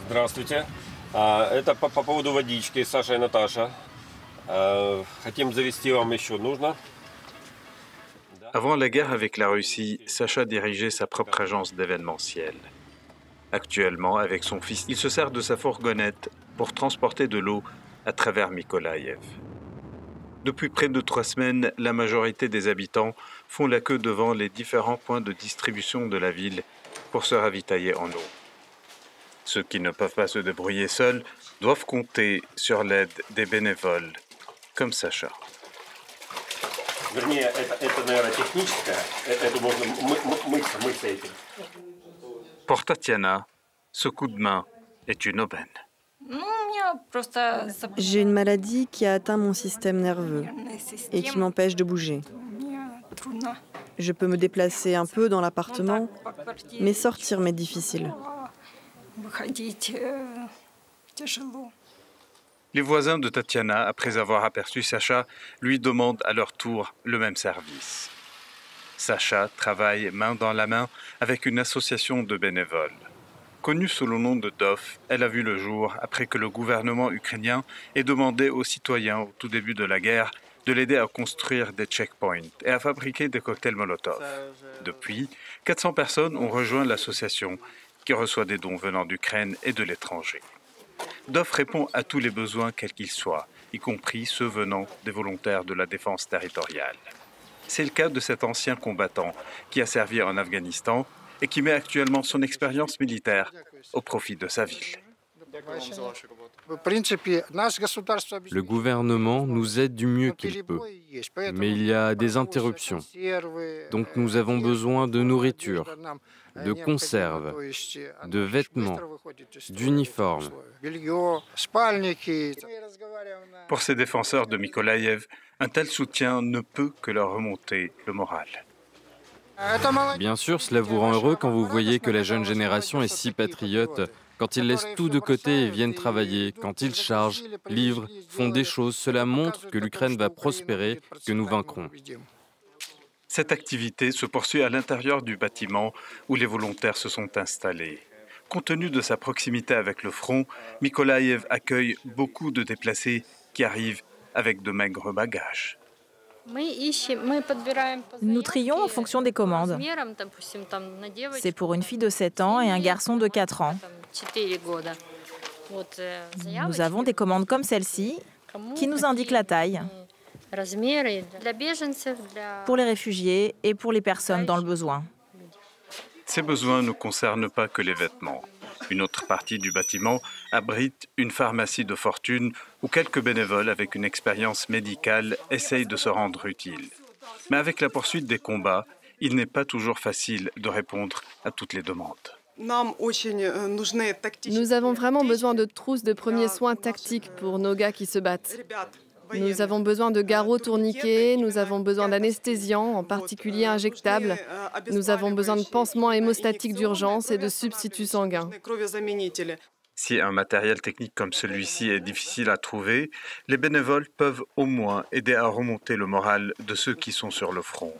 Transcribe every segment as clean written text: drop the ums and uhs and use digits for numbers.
Здравствуйте. Это по поводу водички, Саша и Наташа. Хотим завести вам еще нужно. Avant la guerre avec la Russie, Sacha dirigeait sa propre agence d'événementiel. Actuellement, avec son fils, il se sert de sa fourgonnette pour transporter de l'eau à travers Mykolaïev. Depuis près de 3 semaines, la majorité des habitants font la queue devant les différents points de distribution de la ville pour se ravitailler en eau. Ceux qui ne peuvent pas se débrouiller seuls doivent compter sur l'aide des bénévoles, comme Sacha. Pour Tatiana, ce coup de main est une aubaine. J'ai une maladie qui a atteint mon système nerveux et qui m'empêche de bouger. Je peux me déplacer un peu dans l'appartement, mais sortir m'est difficile. Les voisins de Tatiana, après avoir aperçu Sacha, lui demandent à leur tour le même service. Sacha travaille main dans la main avec une association de bénévoles. Connue sous le nom de DOF, elle a vu le jour après que le gouvernement ukrainien ait demandé aux citoyens au tout début de la guerre de l'aider à construire des checkpoints et à fabriquer des cocktails Molotov. Depuis, 400 personnes ont rejoint l'association qui reçoit des dons venant d'Ukraine et de l'étranger. DOF répond à tous les besoins quels qu'ils soient, y compris ceux venant des volontaires de la défense territoriale. C'est le cas de cet ancien combattant qui a servi en Afghanistan et qui met actuellement son expérience militaire au profit de sa ville. Le gouvernement nous aide du mieux qu'il peut, mais il y a des interruptions. Donc nous avons besoin de nourriture, de conserves, de vêtements, d'uniformes. Pour ces défenseurs de Mykolaïev, un tel soutien ne peut que leur remonter le moral. Bien sûr, cela vous rend heureux quand vous voyez que la jeune génération est si patriote, quand ils laissent tout de côté et viennent travailler, quand ils chargent, livrent, font des choses. Cela montre que l'Ukraine va prospérer, que nous vaincrons. Cette activité se poursuit à l'intérieur du bâtiment où les volontaires se sont installés. Compte tenu de sa proximité avec le front, Mykolaïev accueille beaucoup de déplacés qui arrivent avec de maigres bagages. Nous trions en fonction des commandes. C'est pour une fille de 7 ans et un garçon de 4 ans. Nous avons des commandes comme celle-ci qui nous indiquent la taille pour les réfugiés et pour les personnes dans le besoin. Ces besoins ne concernent pas que les vêtements. Une autre partie du bâtiment abrite une pharmacie de fortune où quelques bénévoles avec une expérience médicale essayent de se rendre utiles. Mais avec la poursuite des combats, il n'est pas toujours facile de répondre à toutes les demandes. Nous avons vraiment besoin de trousses de premiers soins tactiques pour nos gars qui se battent. Nous avons besoin de garrots tourniquets, nous avons besoin d'anesthésiants, en particulier injectables. Nous avons besoin de pansements hémostatiques d'urgence et de substituts sanguins. Si un matériel technique comme celui-ci est difficile à trouver, les bénévoles peuvent au moins aider à remonter le moral de ceux qui sont sur le front.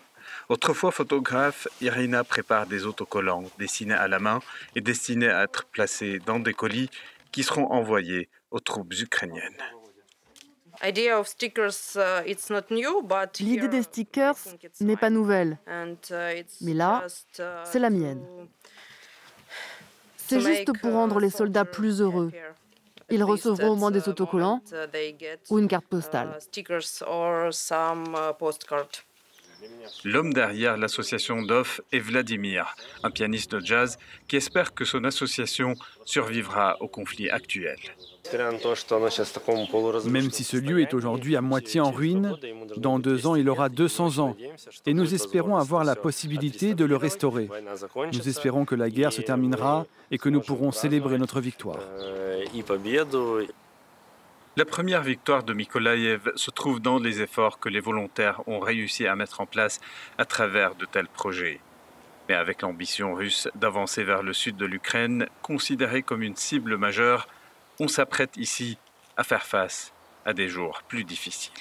Autrefois photographe, Irina prépare des autocollants dessinés à la main et destinés à être placés dans des colis qui seront envoyés aux troupes ukrainiennes. L'idée des stickers n'est pas nouvelle, mais là, c'est la mienne. C'est juste pour rendre les soldats plus heureux. Ils recevront au moins des autocollants ou une carte postale. L'homme derrière l'association DOF est Vladimir, un pianiste de jazz qui espère que son association survivra au conflit actuel. Même si ce lieu est aujourd'hui à moitié en ruine, dans 2 ans, il aura 200 ans. Et nous espérons avoir la possibilité de le restaurer. Nous espérons que la guerre se terminera et que nous pourrons célébrer notre victoire. La première victoire de Mykolaïev se trouve dans les efforts que les volontaires ont réussi à mettre en place à travers de tels projets. Mais avec l'ambition russe d'avancer vers le sud de l'Ukraine, considérée comme une cible majeure, on s'apprête ici à faire face à des jours plus difficiles.